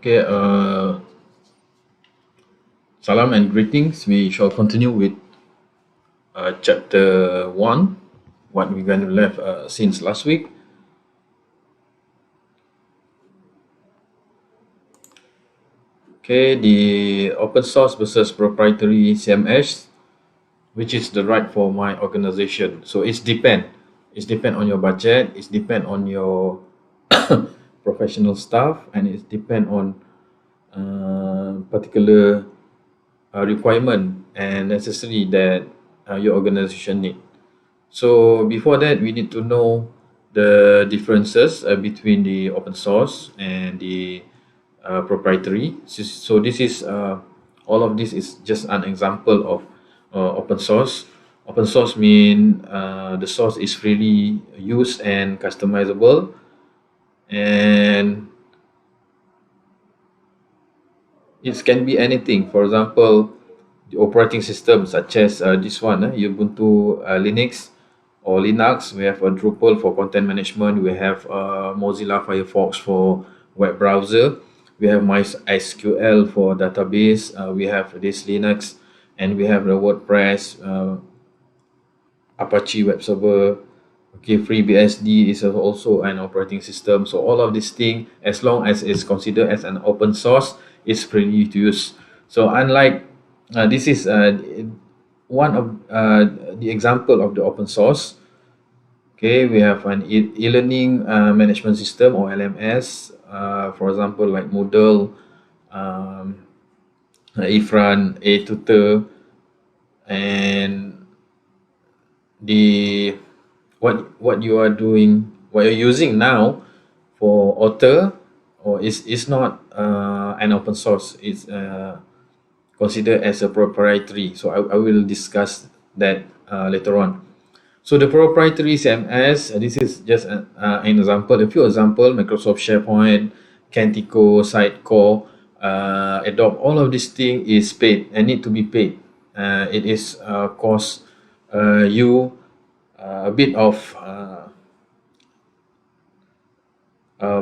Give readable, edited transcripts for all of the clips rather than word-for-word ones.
Okay, salam and greetings. We shall continue with chapter 1, what we're going to left since last week. Okay, the open source versus proprietary CMS, which is the right for my organization. So it's depend. It's depend on your budget. It's depend on your professional staff, and it's depend on particular requirement and necessary that your organization need. So before that, we need to know the differences between the open source and the proprietary. So this is all of this is just an example of open source. Open source mean the source is freely used and customizable, and it can be anything. For example, the operating system such as this one, Ubuntu Linux or Linux. We have a Drupal for content management. We have Mozilla Firefox for web browser. We have MySQL for database. We have this Linux, and we have the WordPress, Apache web server. Okay, FreeBSD is also an operating system. So all of these things, as long as it's considered as an open source, it's freely to use. So unlike this is one of the example of the open source. Okay, we have an e-learning management system or LMS. For example, like Moodle, Ifran, A-Tutor, and the what you are doing, what you're using now for author, or is not an open source. It's considered as a proprietary. So I will discuss that later on. So the proprietary CMS, this is just an example, a few example: Microsoft SharePoint, Cantico, Sitecore, Adobe. All of this thing is paid and need to be paid. It is cost you a bit of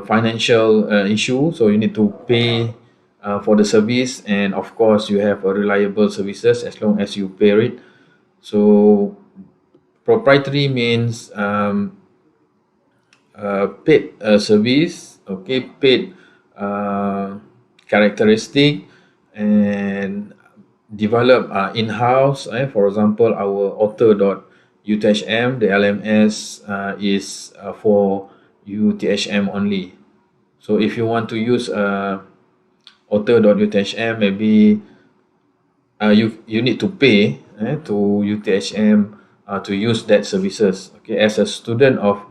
financial issue, so you need to pay for the service, and of course you have a reliable services as long as you pay it. So proprietary means paid service, okay, paid characteristic, and develop in-house. For example, our author.uthm, the LMS is for UTHM only. So if you want to use author.uthm, maybe you need to pay to UTHM to use that services. Okay, as a student of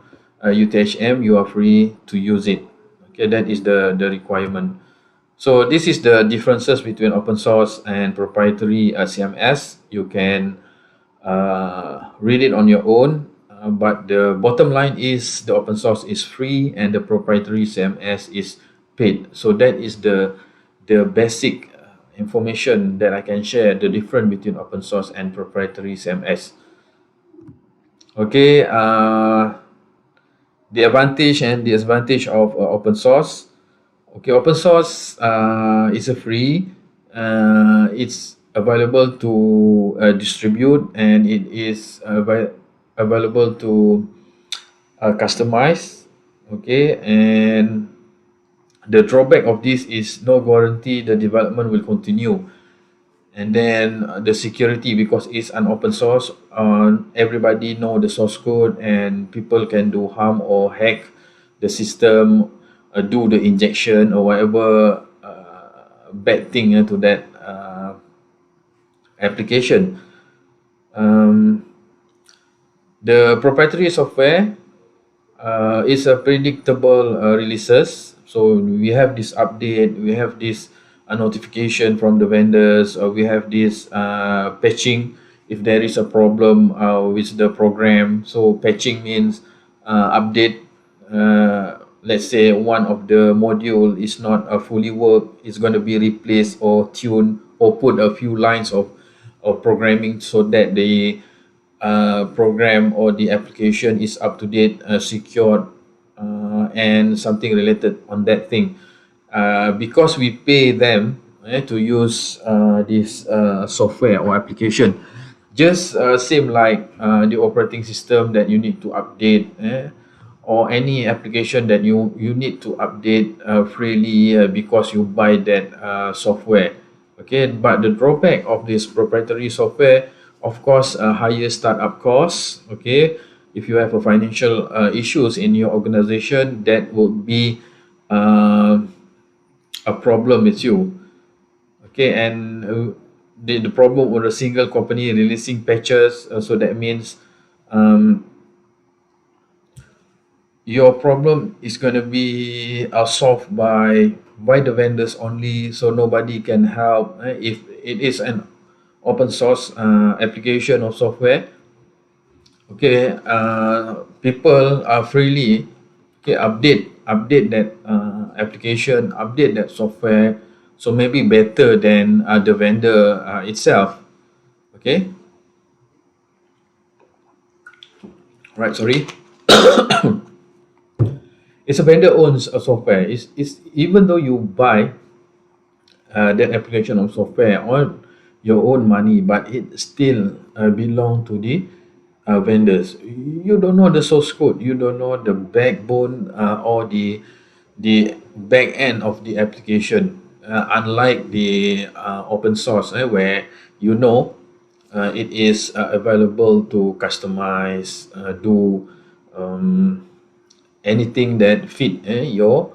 UTHM, you are free to use it. Okay, that is the requirement. So this is the differences between open source and proprietary CMS. You can read it on your own, but the bottom line is the open source is free and the proprietary CMS is paid. So that is the basic information that I can share, the difference between open source and proprietary CMS. Okay, the advantage and the disadvantage of open source. Okay, open source is a free. It's available to distribute, and it is available to customize. Okay, and the drawback of this is no guarantee the development will continue. And then the security, because it's an open source, everybody know the source code, and people can do harm or hack the system, do the injection or whatever bad thing to that application. The proprietary software is a predictable releases. So we have this update, we have this notification from the vendors, or we have this patching if there is a problem with the program. So patching means update. Let's say one of the module is not fully work, it's going to be replaced or tuned or put a few lines of programming so that the program or the application is up to date, secured, and something related on that thing. because we pay them to use this software or application. Just same like the operating system that you need to update, or any application that you need to update freely because you buy that software. Okay, but the drawback of this proprietary software, of course, higher startup costs. Okay, if you have a financial issues in your organization, that would be uh, a problem with you. Okay, and the problem with a single company releasing patches, so that means um, your problem is going to be solved by the vendors only, so nobody can help. If it is an open source application or software, okay, people are freely, okay, update that application, update that software, so maybe better than the vendor itself. Okay, right, sorry. It's a vendor owns a software. It's even though you buy that application of software on your own money, but it still belong to the vendors. You don't know the source code, you don't know the backbone or the back end of the application, unlike the open source, where you know it is available to customize, do anything that fit your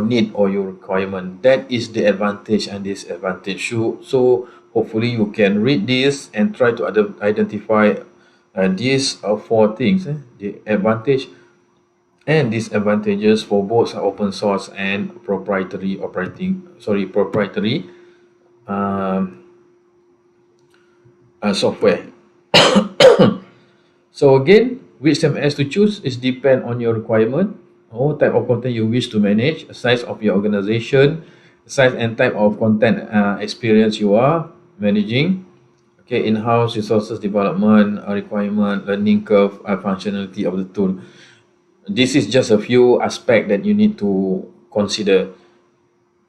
need or your requirement. That is the advantage and disadvantage. So hopefully you can read this and try to identify these four things, the advantage and disadvantages for both open source and proprietary um, software. So again, which CMS to choose is depend on your requirement, or type of content you wish to manage, size of your organization, size and type of content experience you are managing. Okay, in-house resources development requirement, learning curve, functionality of the tool. This is just a few aspects that you need to consider.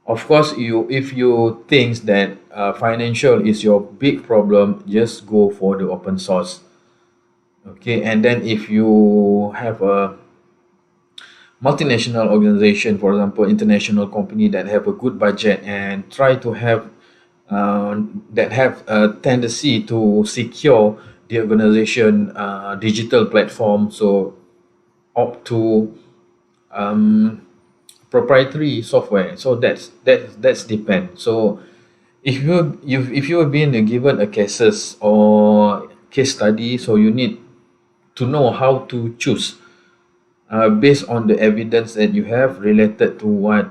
Of course, if you think that financial is your big problem, just go for the open source. Okay, and then if you have a multinational organization, for example, international company that have a good budget and try to have that have a tendency to secure the organization digital platform, so opt to um, proprietary software. So that's depend. So if you have been given a cases or case study, so you need to know how to choose based on the evidence that you have related to what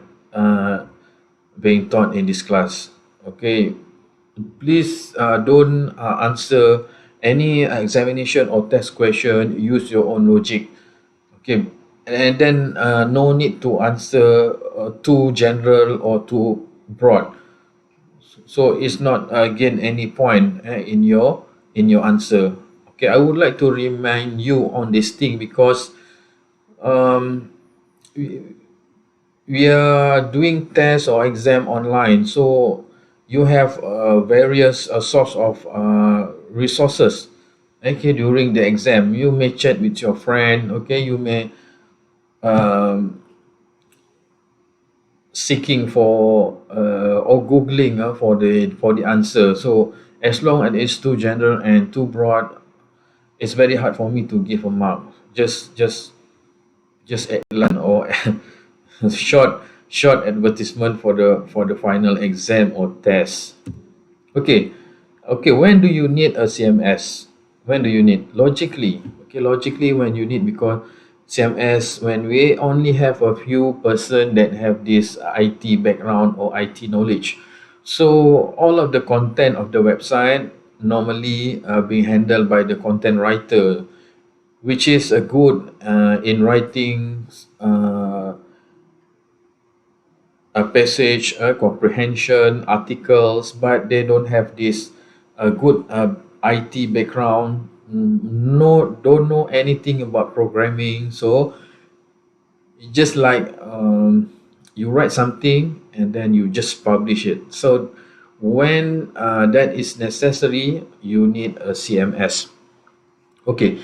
being taught in this class. Okay, please don't answer any examination or test question. Use your own logic. Okay, and then no need to answer too general or too broad. So it's not gain any point in your answer. Okay, I would like to remind you on this thing because um, we are doing tests or exam online, so you have various source of resources. Okay, during the exam you may chat with your friend. Okay, you may um, seeking for or googling for the answer. So as long as it's too general and too broad, it's very hard for me to give a mark. Just outline or short advertisement for the final exam or test. Okay, okay. When do you need a CMS? When do you need? Logically, okay. Logically, when you need, because CMS, when we only have a few person that have this IT background or IT knowledge, so all of the content of the website normally being handled by the content writer, which is a good in writing a passage, comprehension, articles, but they don't have this good IT background. No, don't know anything about programming. So just like you write something and then you just publish it. So when that is necessary, you need a CMS. Okay,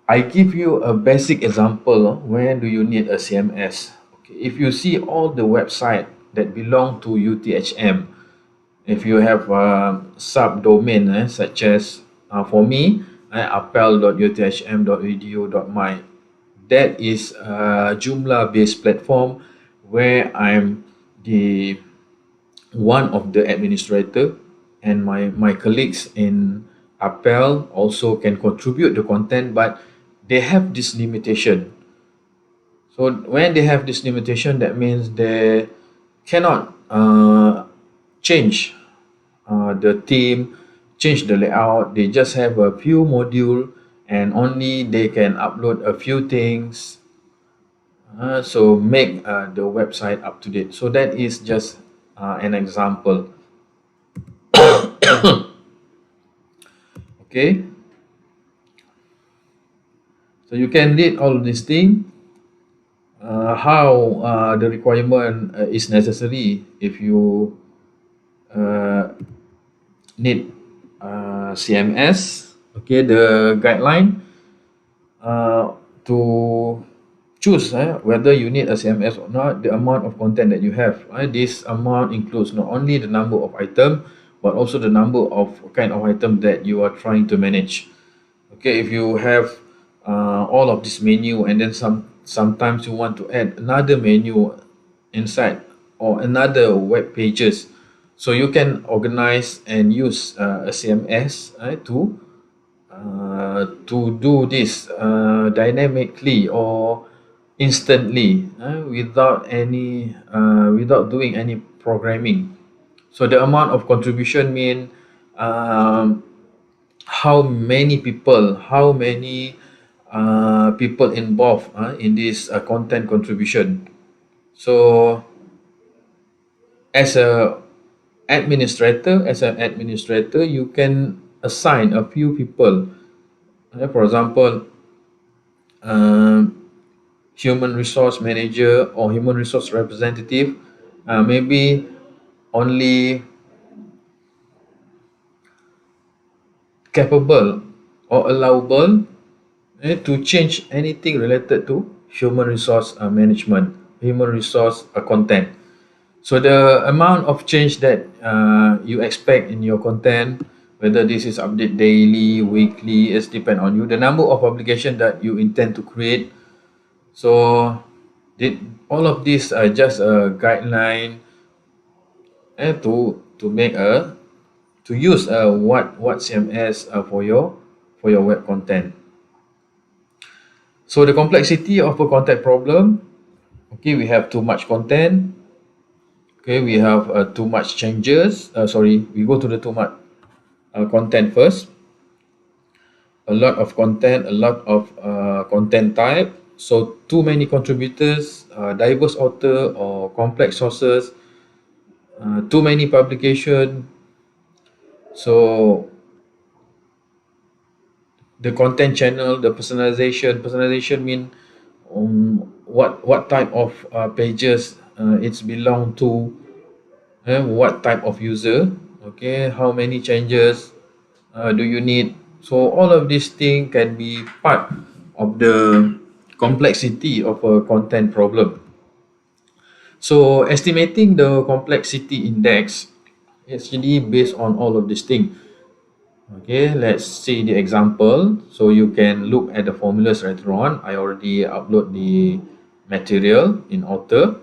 I give you a basic example. When do you need a CMS? Okay, if you see all the website that belong to UTHM, if you have a subdomain such as for me, appel.uthm.edu.my, that is a Joomla based platform where I'm the one of the administrator, and my colleagues in Appel also can contribute the content, but they have this limitation. So when they have this limitation, that means they cannot change the theme, change the layout. They just have a few module and only they can upload a few things. So make the website up to date. So that is just an example. Okay, so you can read all these things. How the requirement is necessary if you need CMS. Okay, the guideline to choose whether you need a CMS or not, the amount of content that you have. This amount includes not only the number of items, but also the number of kind of item that you are trying to manage. Okay, if you have all of this menu and then sometimes you want to add another menu inside or another web pages, so you can organize and use a CMS to do this dynamically or instantly without doing any programming. So the amount of contribution mean um, how many people involved in this content contribution. So as a as an administrator, you can assign a few people. For example, um, human resource manager or human resource representative, maybe only capable or allowable to change anything related to human resource management, human resource content. So the amount of change that you expect in your content, whether this is update daily, weekly, is depend on you. The number of publication that you intend to create. So all of these are just a guideline to make a to use what CMS for your web content. So the complexity of a content problem. Okay, we have too much content. Okay, we have too much changes. Sorry, we go to the too much content first. A lot of content, a lot of content type. So too many contributors, diverse author or complex sources, too many publication. So the content channel, the personalization mean what type of pages it's belong to, what type of user, okay, how many changes do you need. So all of these things can be part of the complexity of a content problem. So estimating the complexity index is actually based on all of these things. Okay, let's see the example. So you can look at the formulas later on. I already upload the material in author.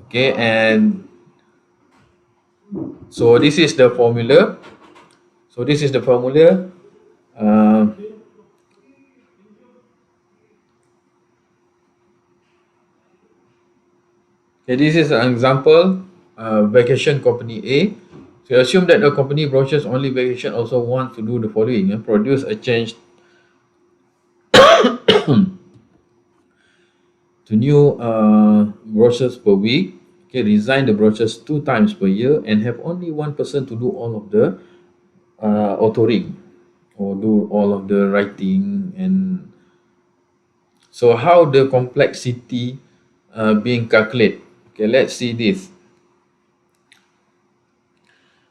Okay, and so this is the formula. So this is the formula. Uh, okay, this is an example. Vacation company A. So assume that the company brochures only vacation also want to do the following: produce a change to new brochures per week. Okay, design the brochures 2 times per year and have only one person to do all of the authoring or do all of the writing. And so how the complexity being calculated. Okay, let's see this.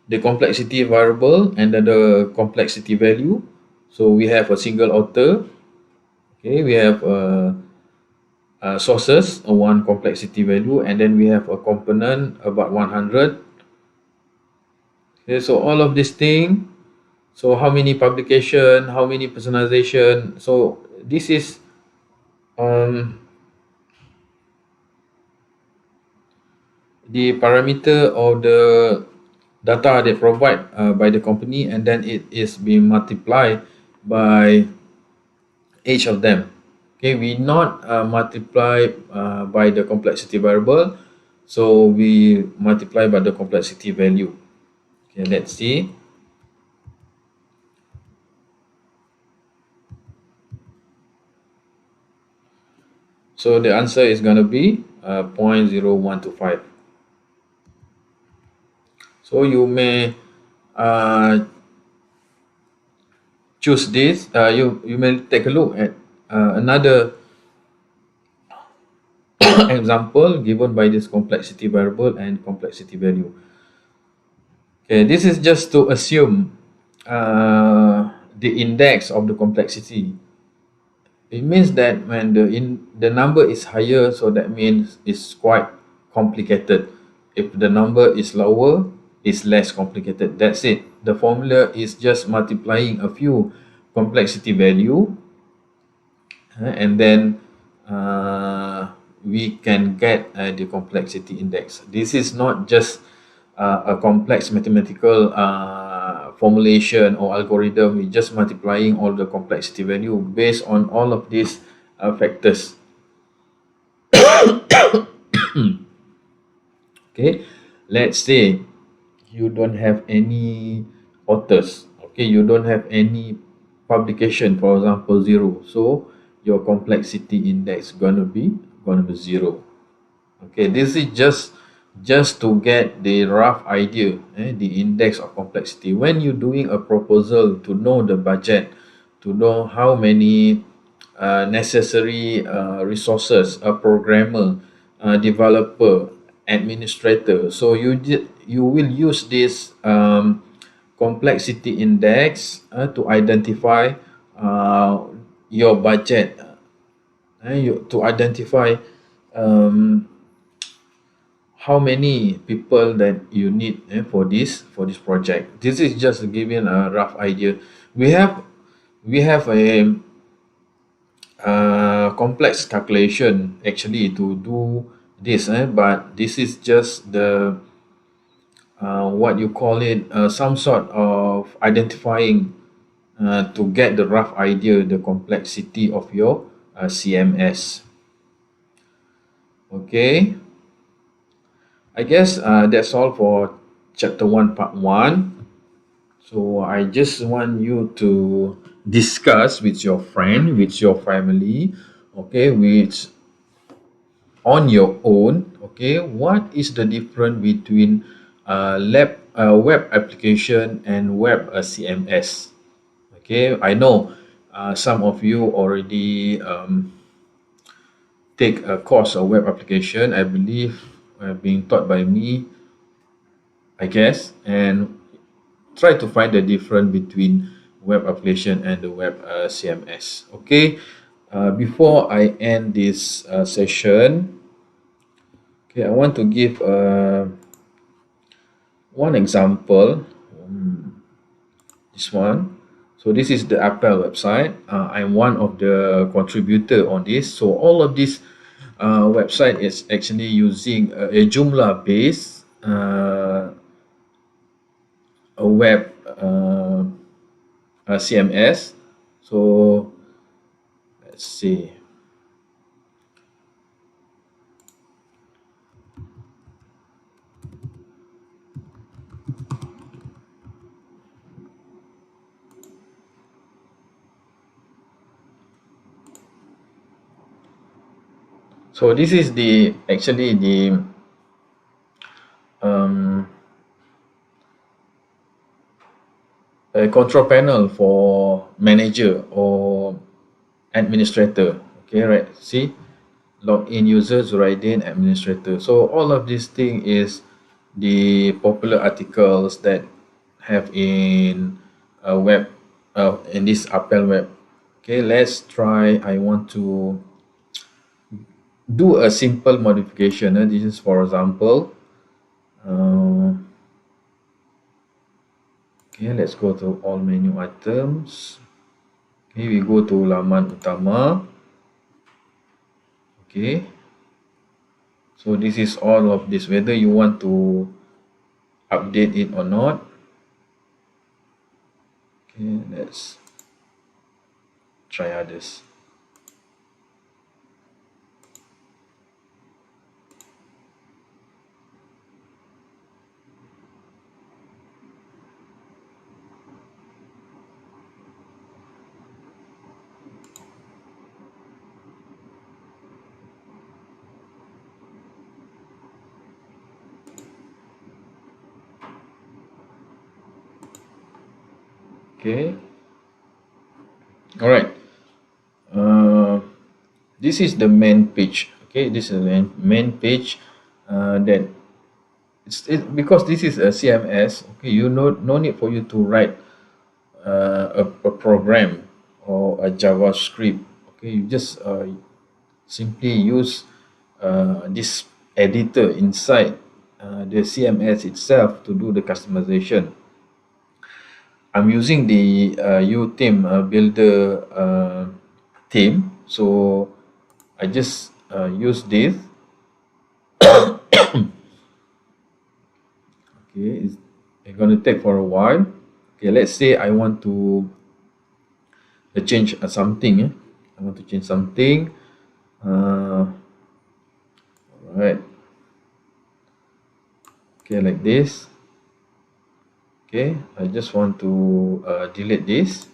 The complexity variable and then the complexity value. So we have a single author. Okay, we have sources, one complexity value, and then we have a component about 100. Okay, so all of this thing. So how many publication, how many personalization. So this is um, the parameter of the data they provide by the company, and then it is being multiplied by each of them. Okay, we not multiply by the complexity variable, so we multiply by the complexity value. Okay, let's see. So the answer is going to be 0.0125. So you may choose this. You may take a look at another example given by this complexity variable and complexity value. Okay, this is just to assume the index of the complexity. It means that when the number is higher, so that means it's quite complicated. If the number is lower, it's less complicated. That's it. The formula is just multiplying a few complexity value, and then we can get the complexity index. This is not just a complex mathematical formulation or algorithm. We're just multiplying all the complexity value based on all of these factors. Okay, let's say you don't have any authors. Okay, you don't have any publication, for example, 0. So your complexity index gonna be 0. Okay, this is just to get the rough idea, the index of complexity. When you're doing a proposal, to know the budget, to know how many necessary resources, a programmer, a developer, administrator. So you will use this complexity index to identify your budget, to identify um, how many people that you need for this project. This is just giving a rough idea. We have a complex calculation actually to do this, but this is just the what you call it, some sort of identifying to get the rough idea, the complexity of your CMS. Okay, I guess that's all for chapter 1 part 1. So I just want you to discuss with your friend, with your family, okay, with on your own. Okay, what is the difference between web application and web CMS? Okay, I know some of you already take a course of web application. I believe being taught by me, I guess, and try to find the difference between web application and the web CMS. Okay, before I end this session, okay, I want to give one example. This one. So this is the Apple website. I'm one of the contributor on this. So all of this website is actually using a Joomla based a web CMS. So let's see. So this is the actually the um, a control panel for manager or administrator. Okay, right. See, login user, Zuraidin administrator. So all of these thing is the popular articles that have in a web, in this Apple web. Okay, let's try. I want to do a simple modification. This is for example. Uh, okay, let's go to all menu items. Okay, we go to laman utama. Okay, so this is all of this, whether you want to update it or not. Okay, let's try others. Okay, all right. uh, this is the main page. Okay, this is the main page, that because this is a CMS. Okay, you no need for you to write a program or a JavaScript. Okay, you just simply use this editor inside the CMS itself to do the customization. I'm using the UTheme builder theme, so I just use this. Okay, it's going to take for a while. Okay, let's say I want to change something. I want to change something. All right. Okay, like this. Okay, I just want to delete this.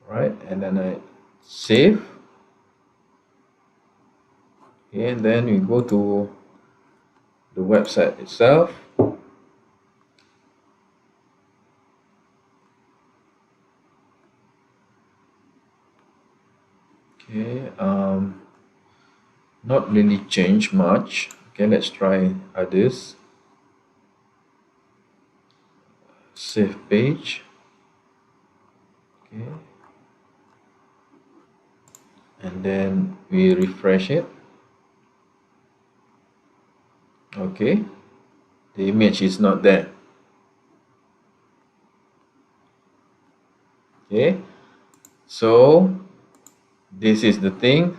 Right, and then I save. Okay, and then we go to the website itself. Okay, not really change much. Okay, let's try others. Save page. Okay, and then we refresh it. Okay, the image is not there. Okay, so this is the thing.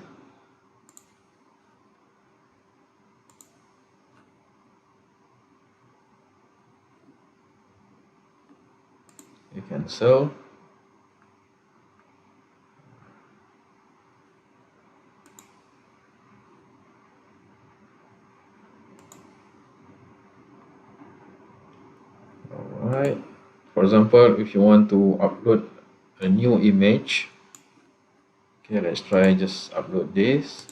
You cancel. Alright, for example, if you want to upload a new image, okay, let's try just upload this.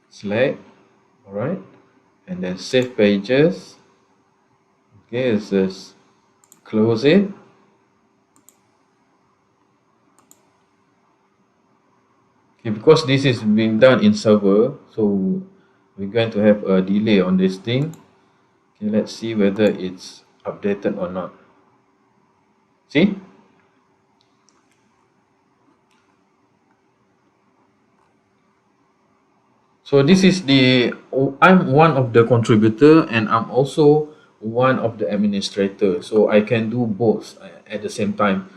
Select. Alright, and then save pages. Okay, let's just close it. Okay, because this is being done in server, so we're going to have a delay on this thing. Okay, let's see whether it's updated or not. See? So this is I'm one of the contributor and I'm also one of the administrator. So I can do both at the same time.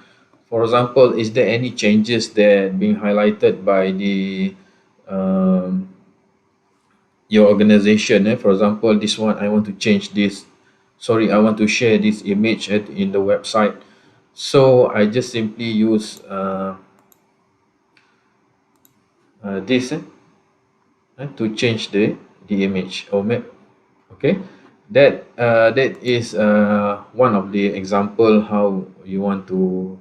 For example, is there any changes that being highlighted by the your organization? For example, this one I want to change this. Sorry, I want to share this image in the website. So I just simply use this to change the image or map. Okay, that is one of the example how you want to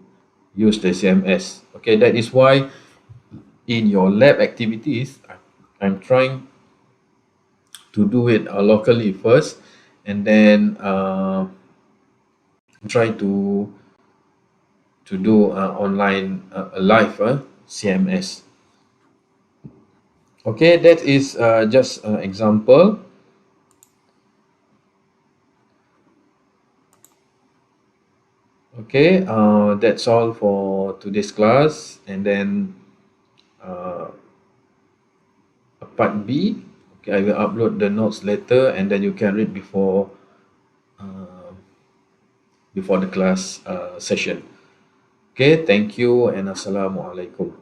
use the CMS. Okay, that is why in your lab activities I'm trying to do it locally first, and then try to do online live CMS. Okay, that is just an example. Okay, that's all for today's class. And then uh, part B, okay, I will upload the notes later, and then you can read uh, before the class session. Okay, thank you and assalamu alaikum.